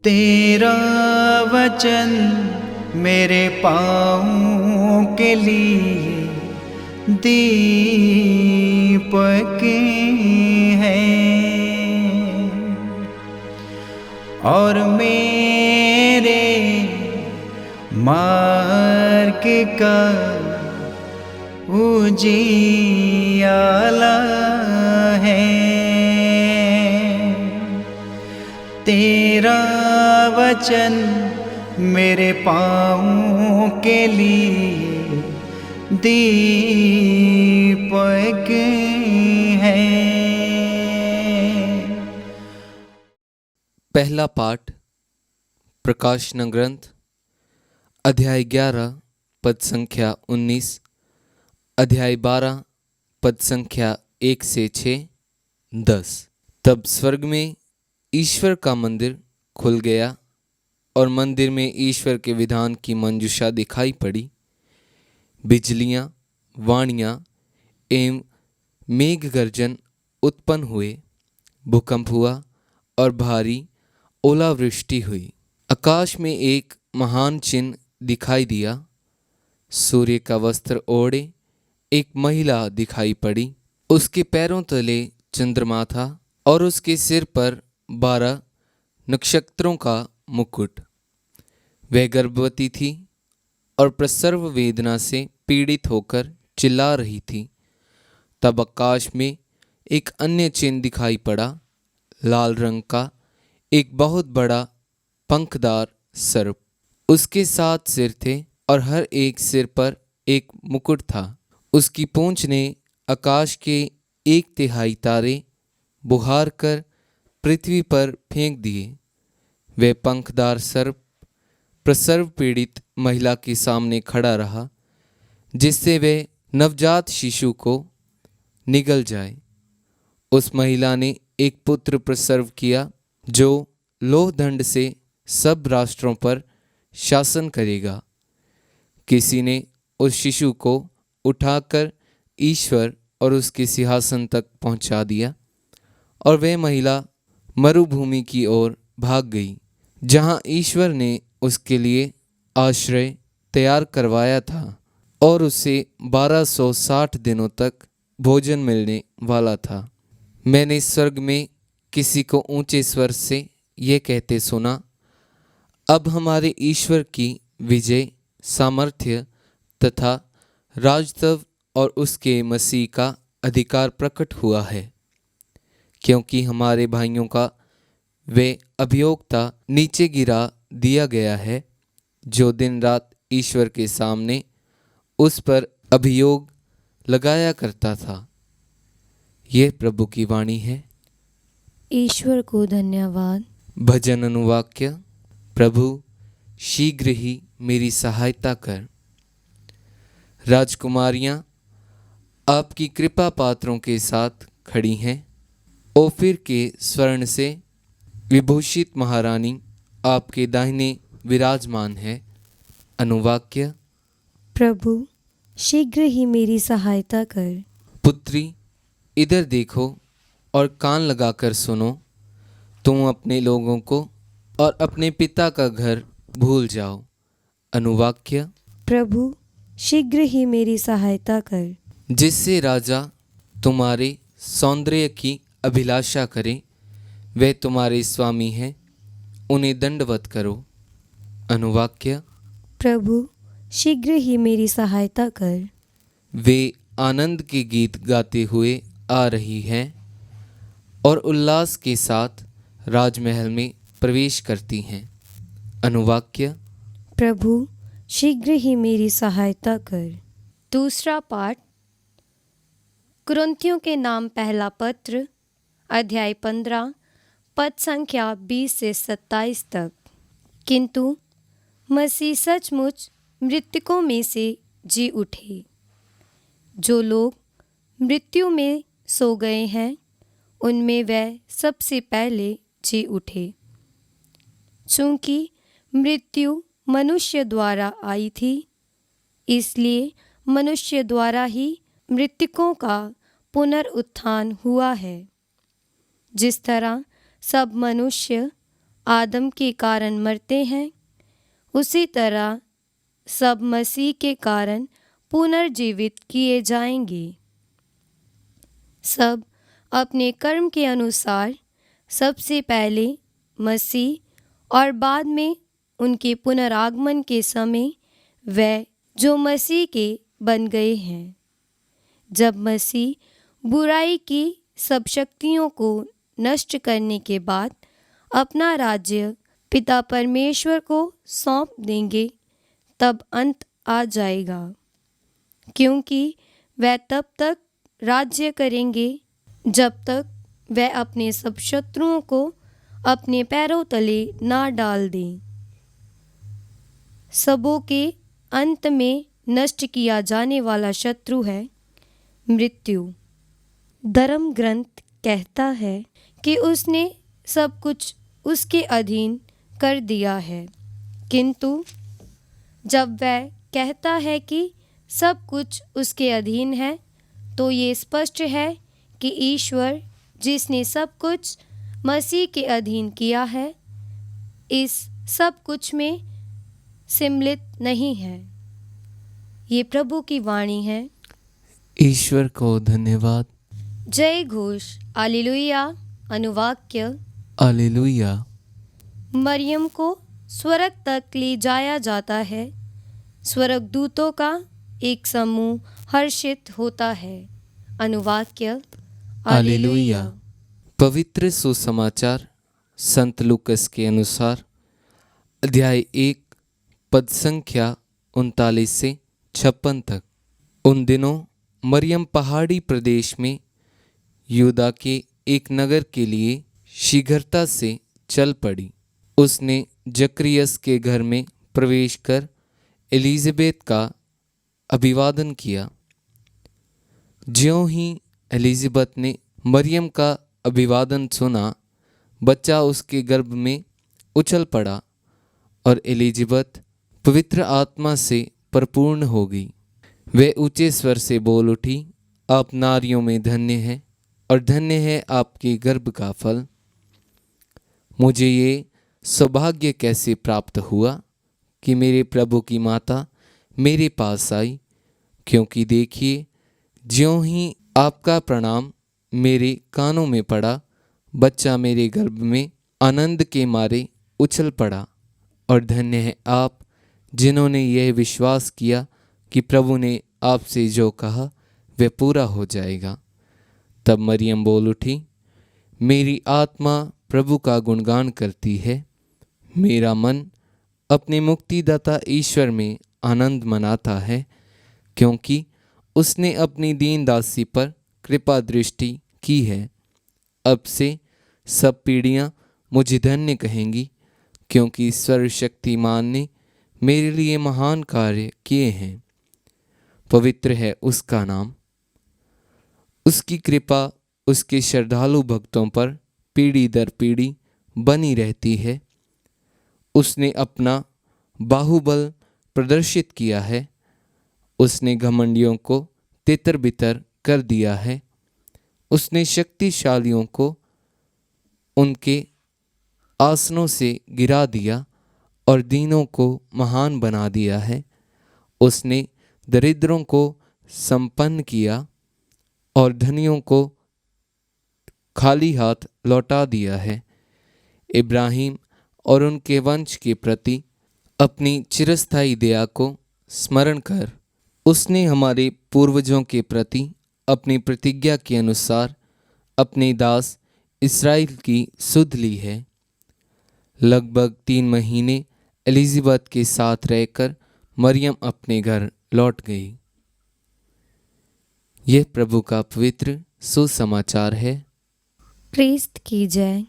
तेरा वचन मेरे पाँवों के लिए दीपक है और मेरे मार्ग का उजियाला है। तेरा वचन मेरे पाँवों के लिए दीपक है। पहला पाठ प्रकाशन ग्रंथ अध्याय 11 पद संख्या 19, अध्याय 12 पद संख्या 1 से 6, 10। तब स्वर्ग में ईश्वर का मंदिर खुल गया और मंदिर में ईश्वर के विधान की मंजूषा दिखाई पड़ी। बिजलियाँ, वाणियाँ एवं मेघ गर्जन उत्पन्न हुए, भूकंप हुआ और भारी ओलावृष्टि हुई। आकाश में एक महान चिन्ह दिखाई दिया। सूर्य का वस्त्र ओढ़े एक महिला दिखाई पड़ी। उसके पैरों तले चंद्रमा था और उसके सिर पर 12 नक्षत्रों का मुकुट। वह गर्भवती थी और प्रसव वेदना से पीड़ित होकर चिल्ला रही थी। तब आकाश में एक अन्य चिन्ह दिखाई पड़ा, लाल रंग का एक बहुत बड़ा पंखदार सर्प। उसके 7 सिर थे और हर एक सिर पर एक मुकुट था। उसकी पूंछ ने आकाश के 1/3 तारे बुहार कर पृथ्वी पर फेंक दिए। वह पंखदार सर्प प्रसव पीड़ित महिला के सामने खड़ा रहा, जिससे वह नवजात शिशु को निगल जाए। उस महिला ने एक पुत्र प्रसव किया जो लोह दंड से सब राष्ट्रों पर शासन करेगा। किसी ने उस शिशु को उठाकर ईश्वर और उसके सिंहासन तक पहुंचा दिया और वह महिला मरुभूमि की ओर भाग गई, जहां ईश्वर ने उसके लिए आश्रय तैयार करवाया था और उसे 1260 दिनों तक भोजन मिलने वाला था। मैंने स्वर्ग में किसी को ऊंचे स्वर से ये कहते सुना, अब हमारे ईश्वर की विजय, सामर्थ्य तथा राजत्व और उसके मसीह का अधिकार प्रकट हुआ है, क्योंकि हमारे भाइयों का वे अभियोक्ता नीचे गिरा दिया गया है, जो दिन रात ईश्वर के सामने उस पर अभियोग लगाया करता था। यह प्रभु की वाणी है। ईश्वर को धन्यवाद। भजन अनुवाक्य। प्रभु शीघ्र ही मेरी सहायता कर। राजकुमारियां आपकी कृपा पात्रों के साथ खड़ी हैं। ओफिर के स्वर्ण से विभूषित महारानी आपके दाहिने विराजमान है। अनुवाक्य। प्रभु शीघ्र ही मेरी सहायता कर। पुत्री इधर देखो और कान लगाकर सुनो। तुम अपने लोगों को और अपने पिता का घर भूल जाओ। अनुवाक्य। प्रभु शीघ्र ही मेरी सहायता कर। जिससे राजा तुम्हारे सौंदर्य की अभिलाषा करे, वे तुम्हारे स्वामी हैं, उन्हें दंडवत करो। अनुवाक्य। प्रभु शीघ्र ही मेरी सहायता कर। वे आनंद के गीत गाते हुए आ रही हैं और उल्लास के साथ राजमहल में प्रवेश करती हैं। अनुवाक्य। प्रभु शीघ्र ही मेरी सहायता कर। दूसरा पाठ कुरिन्थियों के नाम पहला पत्र अध्याय 15 पद संख्या 20 से 27 तक। किंतु मसीह सचमुच मृतकों में से जी उठे, जो लोग मृत्यु में सो गए हैं, उनमें वह सबसे पहले जी उठे। चूँकि मृत्यु मनुष्य द्वारा आई थी, इसलिए मनुष्य द्वारा ही मृतकों का पुनरुत्थान हुआ है। जिस तरह सब मनुष्य आदम के कारण मरते हैं, उसी तरह सब मसीह के कारण पुनर्जीवित किए जाएंगे। सब अपने कर्म के अनुसार सबसे पहले मसीह और बाद में उनके पुनरागमन के समय वे जो मसीह के बन गए हैं। जब मसीह बुराई की सब शक्तियों को नष्ट करने के बाद अपना राज्य पिता परमेश्वर को सौंप देंगे, तब अंत आ जाएगा, क्योंकि वह तब तक राज्य करेंगे जब तक वह अपने सब शत्रुओं को अपने पैरों तले ना डाल दें। सबों के अंत में नष्ट किया जाने वाला शत्रु है मृत्यु। धर्म ग्रंथ कहता है कि उसने सब कुछ उसके अधीन कर दिया है, किंतु जब वह कहता है कि सब कुछ उसके अधीन है, तो ये स्पष्ट है कि ईश्वर जिसने सब कुछ मसीह के अधीन किया है, इस सब कुछ में सम्मिलित नहीं है। ये प्रभु की वाणी है। ईश्वर को धन्यवाद। जय घोष। हालेलुया। अनुवाक्य। हालेलुया। मरियम को स्वर्ग तक ले जाया जाता है। स्वर्गदूतों का एक समूह हर्षित होता है। अनुवाक्य। हालेलुया। पवित्र सुसमाचार संत लूकस के अनुसार अध्याय 1 पद संख्या 39 से 56 तक। उन दिनों मरियम पहाड़ी प्रदेश में यूदा के एक नगर के लिए शीघ्रता से चल पड़ी। उसने जकरियस के घर में प्रवेश कर एलिज़ाबेत का अभिवादन किया। ज्यों ही एलिज़ाबेत ने मरियम का अभिवादन सुना, बच्चा उसके गर्भ में उछल पड़ा और एलिज़ाबेत पवित्र आत्मा से परिपूर्ण हो गई। वे ऊंचे स्वर से बोल उठी, आप नारियों में धन्य हैं और धन्य है आपके गर्भ का फल। मुझे ये सौभाग्य कैसे प्राप्त हुआ कि मेरे प्रभु की माता मेरे पास आई, क्योंकि देखिए, ज्यों ही आपका प्रणाम मेरे कानों में पड़ा, बच्चा मेरे गर्भ में आनंद के मारे उछल पड़ा। और धन्य है आप जिन्होंने यह विश्वास किया कि प्रभु ने आपसे जो कहा वह पूरा हो जाएगा। तब मरियम बोल उठी, मेरी आत्मा प्रभु का गुणगान करती है, मेरा मन अपने मुक्तिदाता ईश्वर में आनंद मनाता है, क्योंकि उसने अपनी दीन दासी पर कृपा दृष्टि की है। अब से सब पीढ़ियाँ मुझे धन्य कहेंगी, क्योंकि सर्वशक्तिमान ने मेरे लिए महान कार्य किए हैं। पवित्र है उसका नाम। उसकी कृपा उसके श्रद्धालु भक्तों पर पीढ़ी दर पीढ़ी बनी रहती है। उसने अपना बाहुबल प्रदर्शित किया है। उसने घमंडियों को तितर बितर कर दिया है। उसने शक्तिशालियों को उनके आसनों से गिरा दिया और दीनों को महान बना दिया है। उसने दरिद्रों को संपन्न किया और धनियों को खाली हाथ लौटा दिया है। इब्राहिम और उनके वंश के प्रति अपनी चिरस्थायी दया को स्मरण कर उसने हमारे पूर्वजों के प्रति अपनी प्रतिज्ञा के अनुसार अपने दास इस्राएल की सुध ली है। लगभग 3 महीने एलिज़ाबेत के साथ रहकर मरियम अपने घर लौट गई। यह प्रभु का पवित्र सुसमाचार है। क्रिस्त की जय।